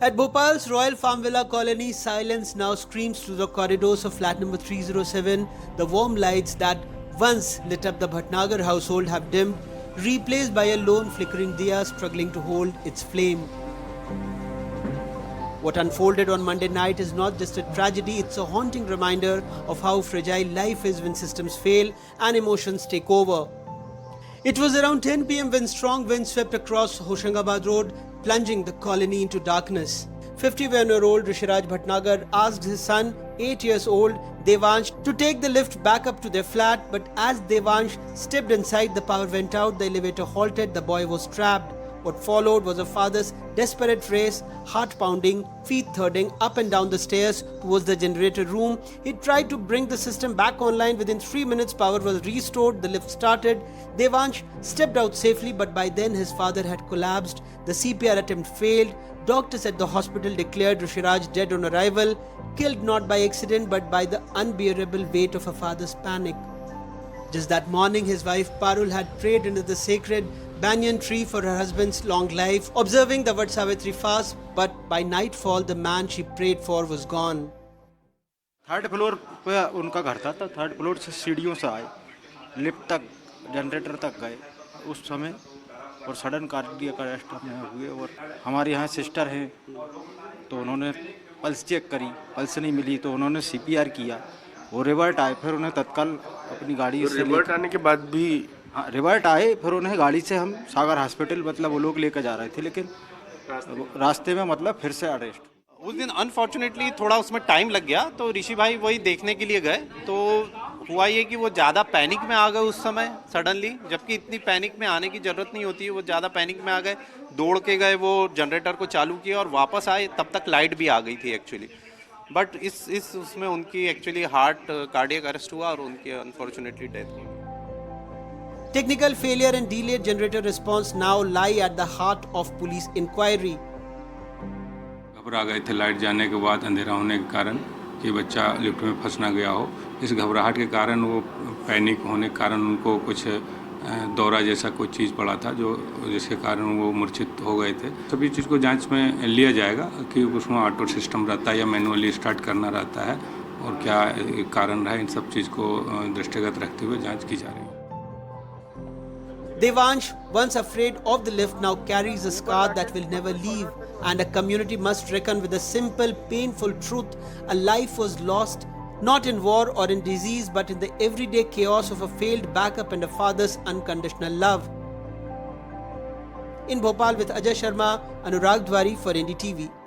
At Bhopal's Royal Farm Villa colony, silence now screams through the corridors of flat number 307. The warm lights that once lit up the Bhatnagar household have dimmed, replaced by a lone flickering diya struggling to hold its flame. What unfolded on Monday night is not just a tragedy, it's a haunting reminder of how fragile life is when systems fail and emotions take over. It was around 10 p.m. when strong winds swept across Hoshangabad Road, plunging the colony into darkness. 51-year-old Rishiraj Bhatnagar asked his son, 8 years old, Devansh, to take the lift back up to their flat, but as Devansh stepped inside, the power went out, the elevator halted, the boy was trapped. What followed was a father's desperate race, heart pounding, feet thudding up and down the stairs towards the generator room. He tried to bring the system back online. Within 3 minutes, power was restored, the lift started. Devansh stepped out safely, but by then his father had collapsed. The CPR attempt failed. Doctors at the hospital declared Rishiraj dead on arrival, killed not by accident but by the unbearable weight of a father's panic. Just that morning, his wife Parul had prayed under the sacred banyan tree for her husband's long life, observing the Vat Savitri fast, but by nightfall, the man she prayed for was gone. Third floor पे उनका घर था, तो third floor से सीढ़ियों से आए, lift तक जनरेटर तक गए उस समय, और सडन कार्डियक अरेस्ट में हुए। और हमारे यहाँ सिस्टर हैं, तो उन्होंने पल्स चेक करी, पल्स नहीं मिली तो उन्होंने CPR किया, वो रिवर्ट आए, फिर उन्हें तत्काल अपनी गाड़ी से रिवर्ट आने के बाद भी रिवर्ट आए, फिर उन्हें गाड़ी से हम सागर हॉस्पिटल मतलब वो लोग लेकर जा रहे थे, लेकिन रास्ते में मतलब फिर से अरेस्ट। उस दिन अनफॉर्चुनेटली थोड़ा उसमें टाइम लग गया, तो ऋषि भाई वही देखने के लिए गए, तो हुआ ये कि वो ज़्यादा पैनिक में आ गए उस समय सडनली, जबकि इतनी पैनिक में आने की ज़रूरत नहीं होती है। वो ज़्यादा पैनिक में आ गए, दौड़ के गए, वो जनरेटर को चालू किया और वापस आए, तब तक लाइट भी आ गई थी एक्चुअली। बट इस उसमें उनकी एक्चुअली हार्ट कार्डियक अरेस्ट हुआ और उनकी अनफॉर्चुनेटली डेथ हुई। Technical failure and delayed generator response now lie at the heart of police inquiry. घबरा गए थे लाइट जाने के बाद, अंधेरा होने के कारण कि बच्चा लिफ्ट में फंस ना गया हो। इस घबराहट के कारण, वो पैनिक होने के कारण उनको कुछ दौरा जैसा कोई चीज़ पड़ा था, जो जिसके कारण वो मूर्छित हो गए थे। सभी चीज़ को जांच में लिया जाएगा कि उसमें ऑटो सिस्टम रहता है या मैनुअली स्टार्ट करना रहता है, और क्या कारण रहा, इन सब चीज़ को दृष्टिगत रखते हुए जाँच की जा रही है। Devansh, once afraid of the lift, now carries a scar that will never leave, and a community must reckon with a simple, painful truth. A life was lost, not in war or in disease, but in the everyday chaos of a failed backup and a father's unconditional love. In Bhopal with Ajay Sharma, Anurag Dwari for NDTV.